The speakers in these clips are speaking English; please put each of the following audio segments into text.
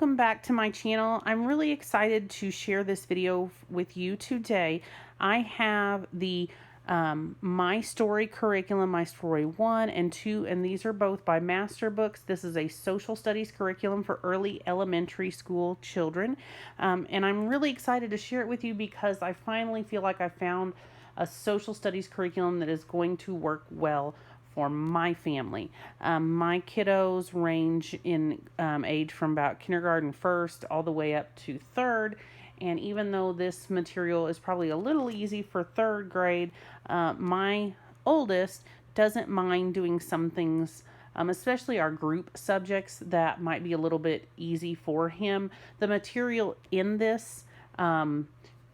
welcome back to my channel. I'm really excited to share this video with you today. I have the My Story curriculum, My Story 1 and 2, and these are both by MasterBooks. This is a social studies curriculum for early elementary school children, and I'm really excited to share it with you because I finally feel like I found a social studies curriculum that is going to work well for my family. My kiddos range in age from about kindergarten first all the way up to third. And even though this material is probably a little easy for third grade, my oldest doesn't mind doing some things, especially our group subjects, that might be a little bit easy for him. The material in this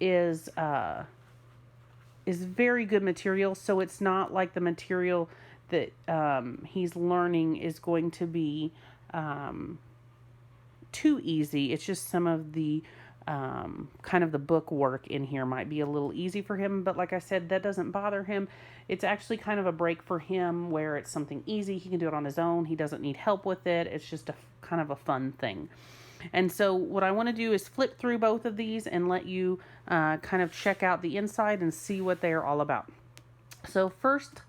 is very good material, so it's not like the material that he's learning is going to be too easy. It's just some of the kind of the book work in here might be a little easy for him, but like I said, that doesn't bother him. It's actually kind of a break for him where it's something easy. He can do it on his own. He doesn't need help with it. It's just a kind of a fun thing. And so what I want to do is flip through both of these and let you kind of check out the inside and see what they are all about. So first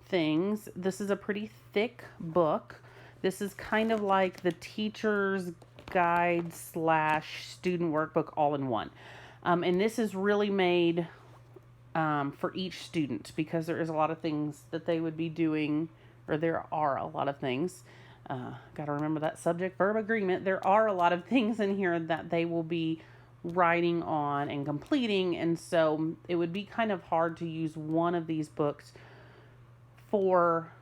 things, this is a pretty thick book. This is kind of like the teacher's guide / student workbook all in one. And this is really made for each student because there is a lot of things that they would be doing, or there are a lot of things. Got to remember that subject verb agreement. There are a lot of things in here that they will be writing on and completing, and so it would be kind of hard to use one of these books for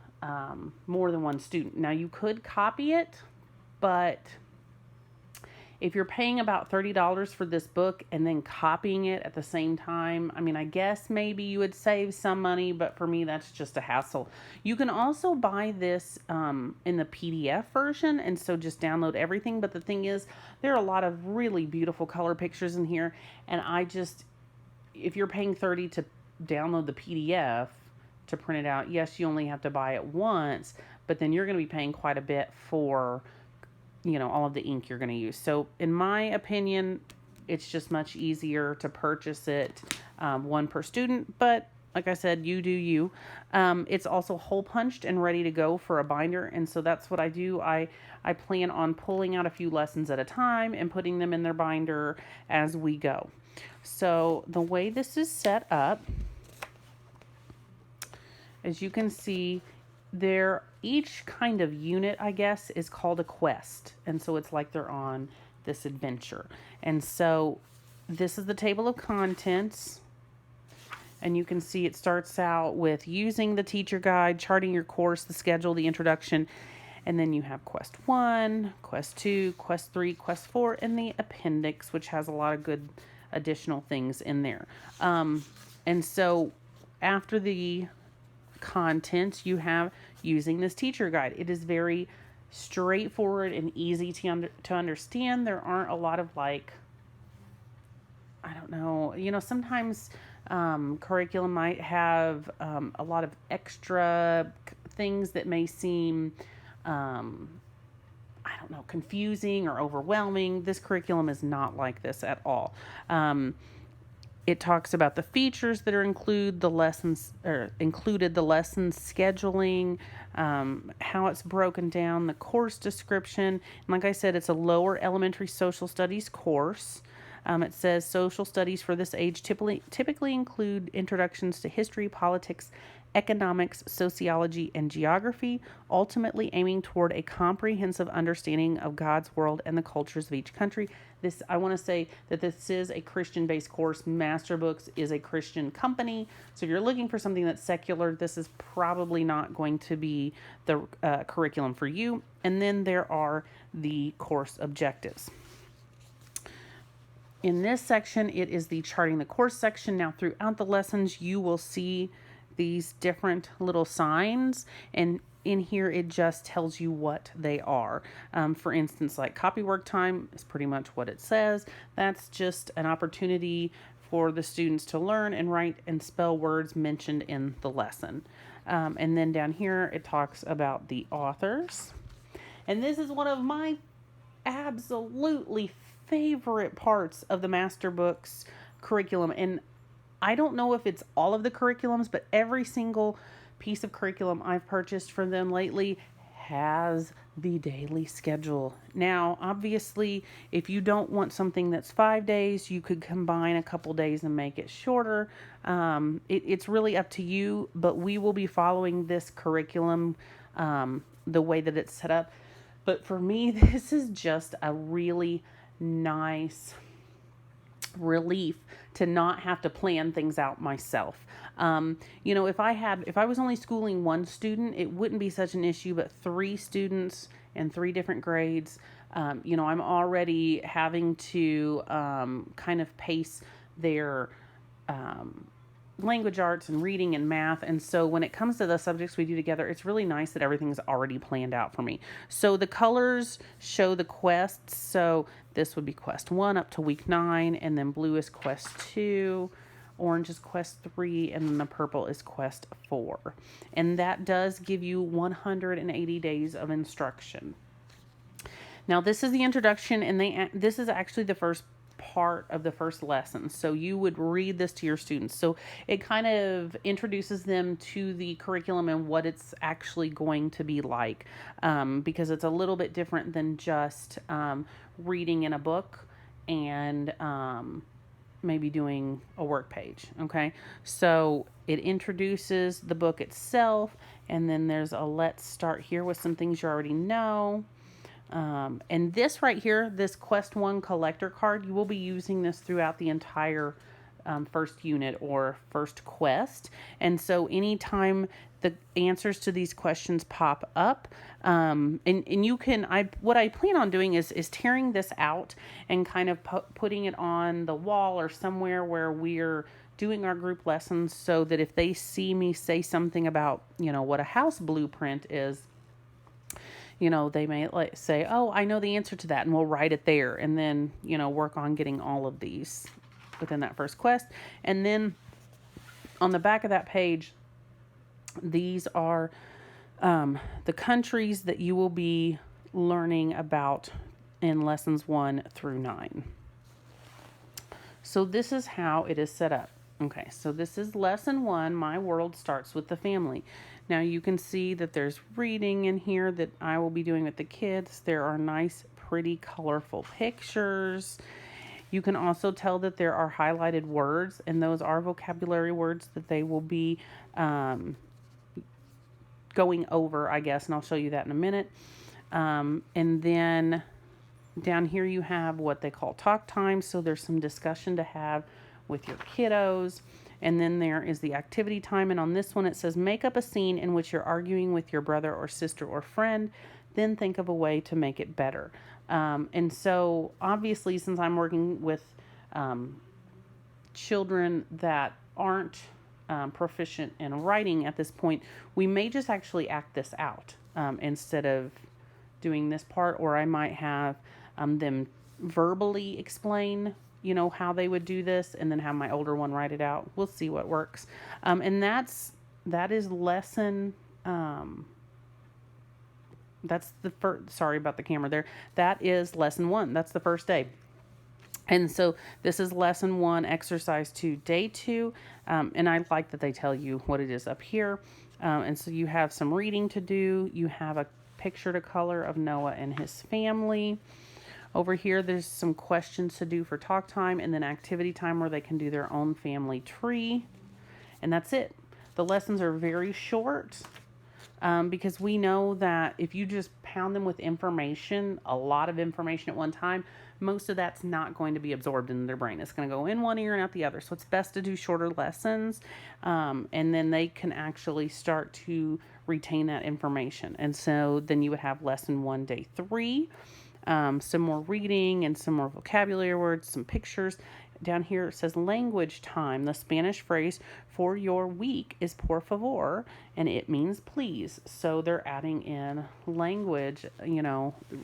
more than one student. Now you could copy it, but if you're paying about $30 for this book and then copying it at the same time, I mean, I guess maybe you would save some money, but for me, that's just a hassle. You can also buy this in the PDF version, and so just download everything. But the thing is, there are a lot of really beautiful color pictures in here, and if you're paying $30 to download the PDF to print it out, yes, you only have to buy it once, but then you're going to be paying quite a bit for all of the ink you're going to use. So in my opinion, it's just much easier to purchase it one per student, but like I said, you do you. It's also hole punched and ready to go for a binder, and so that's what I do. I plan on pulling out a few lessons at a time and putting them in their binder as we go. So the way this is set up, as you can see, each kind of unit, I guess, is called a quest. And so it's like they're on this adventure. And so this is the table of contents. And you can see it starts out with using the teacher guide, charting your course, the schedule, the introduction. And then you have quest 1, quest 2, quest 3, quest 4, and the appendix, which has a lot of good additional things in there. And so after the contents, you have using this teacher guide. It is very straightforward and easy to understand. There aren't a lot of sometimes curriculum might have a lot of extra things that may seem confusing or overwhelming. This curriculum is not like this at all. It talks about the features that are included, the lessons scheduling, how it's broken down, the course description. And like I said, it's a lower elementary social studies course. It says social studies for this age typically include introductions to history, politics, economics, sociology, and geography, ultimately aiming toward a comprehensive understanding of God's world and the cultures of each country. I want to say that this is a Christian-based course. MasterBooks is a Christian company, so if you're looking for something that's secular, this is probably not going to be the curriculum for you. And then there are the course objectives. In this section, it is the charting the course section. Now, throughout the lessons, you will see these different little signs, and in here it just tells you what they are. For instance, like copy work time is pretty much what it says. That's just an opportunity for the students to learn and write and spell words mentioned in the lesson. And then down here it talks about the authors. And this is one of my absolutely favorite parts of the MasterBooks curriculum. And I don't know if it's all of the curriculums, but every single piece of curriculum I've purchased for them lately has the daily schedule. Now, obviously, if you don't want something that's 5 days, you could combine a couple days and make it shorter. It's really up to you, but we will be following this curriculum the way that it's set up. But for me, this is just a really nice relief to not have to plan things out myself. If I was only schooling one student, it wouldn't be such an issue, but 3 students and 3 different grades, I'm already having to kind of pace their language arts and reading and math. And so when it comes to the subjects we do together, it's really nice that everything's already planned out for me. So the colors show the quests. So this would be quest 1 up to week 9, and then blue is quest 2, orange is quest 3, and then the purple is quest 4. And that does give you 180 days of instruction. Now this is the introduction, and this is actually the first part of the first lesson. So you would read this to your students. So it kind of introduces them to the curriculum and what it's actually going to be like, because it's a little bit different than just reading in a book and maybe doing a work page. Okay, so it introduces the book itself, and then there's a let's start here with some things you already know. And this right here, this Quest 1 collector card, you will be using this throughout the entire first unit or first quest. And so anytime the answers to these questions pop up, and you can, what I plan on doing is tearing this out and kind of putting it on the wall or somewhere where we're doing our group lessons, so that if they see me say something about, what a house blueprint is, they may say, oh, I know the answer to that, and we'll write it there, and then, work on getting all of these within that first quest. And then on the back of that page, these are the countries that you will be learning about in lessons 1 through 9. So this is how it is set up. Okay, so this is lesson 1. My world starts with the family. Now you can see that there's reading in here that I will be doing with the kids. There are nice, pretty, colorful pictures. You can also tell that there are highlighted words, and those are vocabulary words that they will be going over, I guess, and I'll show you that in a minute. And then down here you have what they call talk time, so there's some discussion to have with your kiddos. And then there is the activity time, and on this one it says make up a scene in which you're arguing with your brother or sister or friend, then think of a way to make it better. And so obviously, since I'm working with children that aren't proficient in writing at this point, we may just actually act this out instead of doing this part, or I might have them verbally explain how they would do this, and then have my older one write it out. We'll see what works. And that is lesson, that's the first, sorry about the camera there. That is lesson 1. That's the first day. And so this is lesson 1, exercise 2, day 2. And I like that they tell you what it is up here. And so you have some reading to do. You have a picture to color of Noah and his family. Over here, there's some questions to do for talk time, and then activity time where they can do their own family tree. And that's it. The lessons are very short because we know that if you just pound them with information, a lot of information at one time, most of that's not going to be absorbed in their brain. It's going to go in one ear and out the other. So it's best to do shorter lessons, and then they can actually start to retain that information. And so then you would have lesson 1, day 3. Some more reading and some more vocabulary words, some pictures. Down here it says language time. The Spanish phrase for your week is por favor, and it means please. So they're adding in language,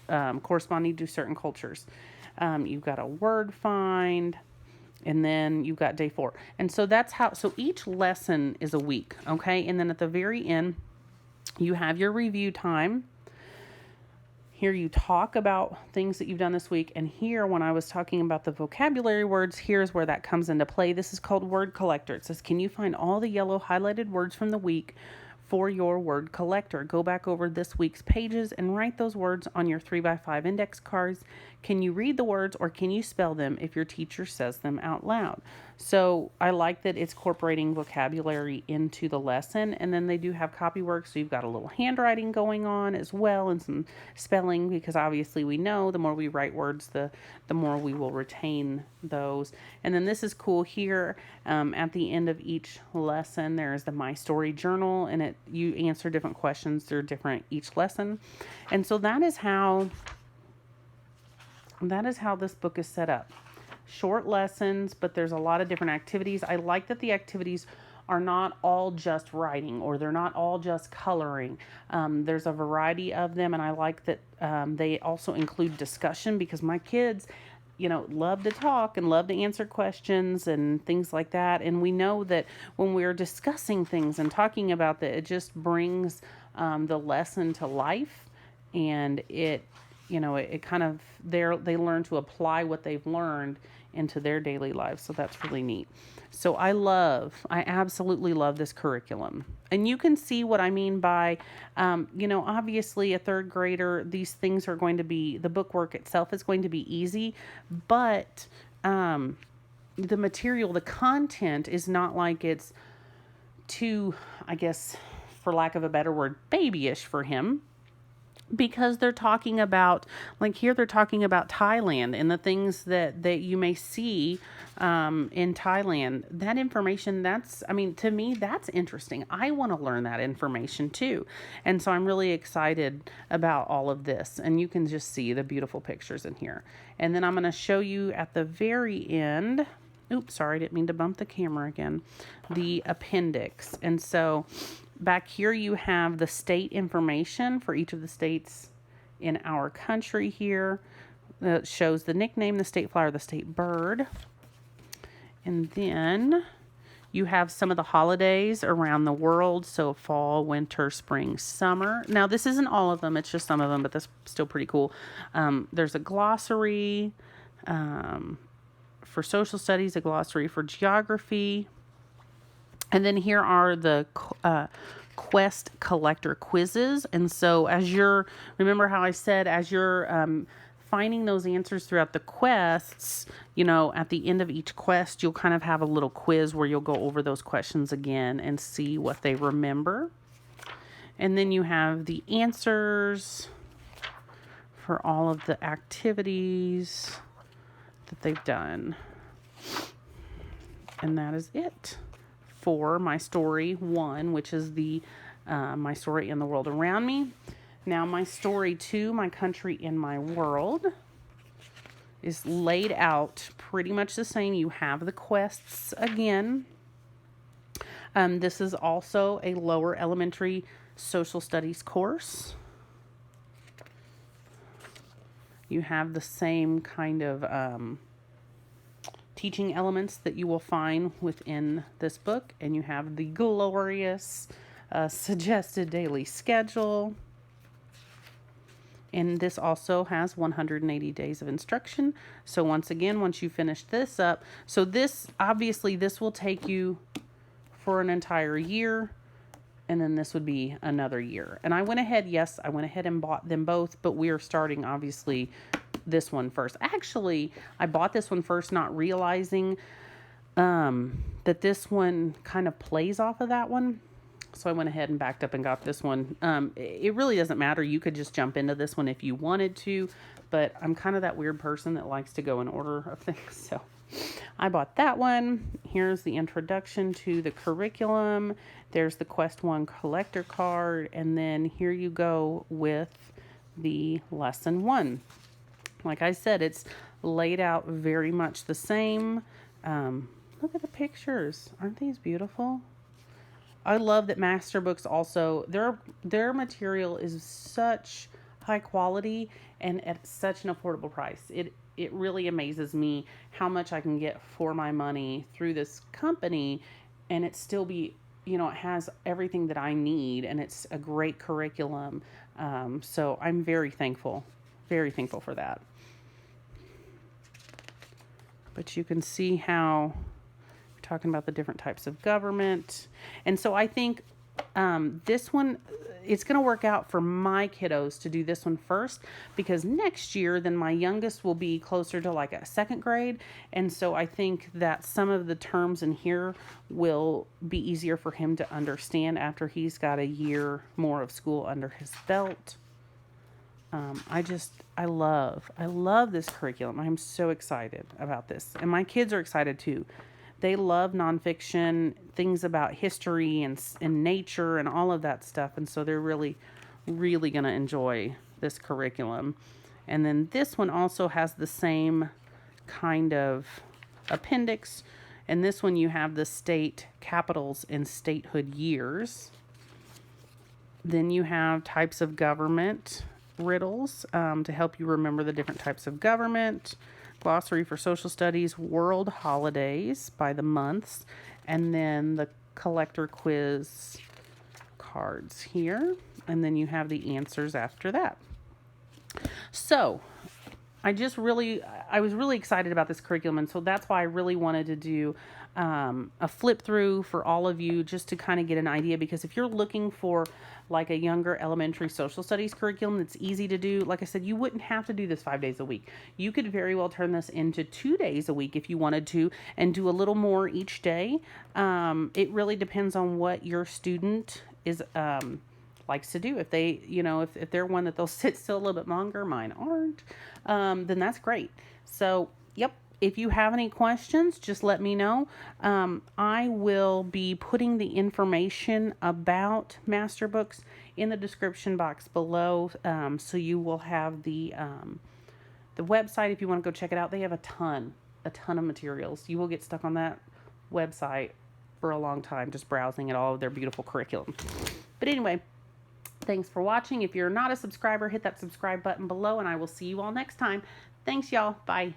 corresponding to certain cultures. You've got a word find, and then you've got day 4. And so so each lesson is a week, okay? And then at the very end, you have your review time. Here you talk about things that you've done this week. And here, when I was talking about the vocabulary words, here's where that comes into play. This is called Word Collector. It says, can you find all the yellow highlighted words from the week for your word collector? Go back over this week's pages and write those words on your 3x5 index cards. Can you read the words or can you spell them if your teacher says them out loud? So I like that it's incorporating vocabulary into the lesson. And then they do have copy work, so you've got a little handwriting going on as well, and some spelling, because obviously we know the more we write words, the more we will retain those. And then this is cool here. At the end of each lesson, there's the Mystory Journal, and you answer different questions. They're different each lesson. And so that is how this book is set up. Short lessons, but there's a lot of different activities. I like that the activities are not all just writing, or they're not all just coloring. There's a variety of them, and I like that they also include discussion, because my kids, love to talk and love to answer questions and things like that. And we know that when we're discussing things and talking about that, it just brings the lesson to life, and it kind of, they learn to apply what they've learned into their daily lives. So that's really neat. So I absolutely love this curriculum. And you can see what I mean by, obviously a third grader, these things are going to be, the book work itself is going to be easy, but the material, the content is not like it's too, I guess, for lack of a better word, babyish for him. Because they're talking about, like here, they're talking about Thailand and the things that you may see in Thailand. That information, to me, that's interesting. I want to learn that information too. And so I'm really excited about all of this. And you can just see the beautiful pictures in here. And then I'm going to show you at the very end. Oops, sorry, I didn't mean to bump the camera again. The appendix. And so back here you have the state information for each of the states in our country here. It shows the nickname, the state flower, the state bird. And then you have some of the holidays around the world. So fall, winter, spring, summer. Now this isn't all of them, it's just some of them, but that's still pretty cool. There's a glossary for social studies, a glossary for geography. And then here are the quest collector quizzes. And so remember how I said, as you're finding those answers throughout the quests, at the end of each quest, you'll kind of have a little quiz where you'll go over those questions again and see what they remember. And then you have the answers for all of the activities that they've done. And that is it for My Story 1, which is the My Story in the World Around Me. Now, My Story 2, My Country in My World, is laid out pretty much the same. You have the quests again. This is also a lower elementary social studies course. You have the same kind of teaching elements that you will find within this book, and you have the glorious suggested daily schedule. And this also has 180 days of instruction. So once again, once you finish this up, so this will take you for an entire year, and then this would be another year. And I went ahead and bought them both, but we are starting obviously this one first. Actually, I bought this one first, not realizing that this one kind of plays off of that one. So I went ahead and backed up and got this one. It really doesn't matter. You could just jump into this one if you wanted to, but I'm kind of that weird person that likes to go in order of things. So I bought that one. Here's the introduction to the curriculum. There's the Quest 1 collector card. And then here you go with the lesson 1. Like I said, it's laid out very much the same. Look at the pictures. Aren't these beautiful? I love that MasterBooks also, their material is such high quality and at such an affordable price. It really amazes me how much I can get for my money through this company, and it still be, it has everything that I need, and it's a great curriculum. So I'm very thankful Very thankful for that. But you can see how we're talking about the different types of government. And so I think this one, it's going to work out for my kiddos to do this one first, because next year, then my youngest will be closer to like a second grade. And so I think that some of the terms in here will be easier for him to understand after he's got a year more of school under his belt. I love this curriculum. I'm so excited about this. And my kids are excited too. They love nonfiction, things about history and nature and all of that stuff. And so they're really, really going to enjoy this curriculum. And then this one also has the same kind of appendix. And this one you have the state capitals and statehood years. Then you have types of government riddles to help you remember the different types of government. Glossary for social studies, world holidays by the months, and then the collector quiz cards here. And then you have the answers after that. So I was really excited about this curriculum. And so that's why I really wanted to do a flip through for all of you, just to kind of get an idea. Because if you're looking for like a younger elementary social studies curriculum that's easy to do, like I said, you wouldn't have to do this 5 days a week. You could very well turn this into 2 days a week if you wanted to, and do a little more each day. It really depends on what your student is likes to do. If they, if they're one that they'll sit still a little bit longer, mine aren't, then that's great. So, yep. If you have any questions, just let me know. I will be putting the information about MasterBooks in the description box below. So you will have the website if you want to go check it out. They have a ton of materials. You will get stuck on that website for a long time just browsing at all of their beautiful curriculum. But anyway, thanks for watching. If you're not a subscriber, hit that subscribe button below, and I will see you all next time. Thanks, y'all. Bye.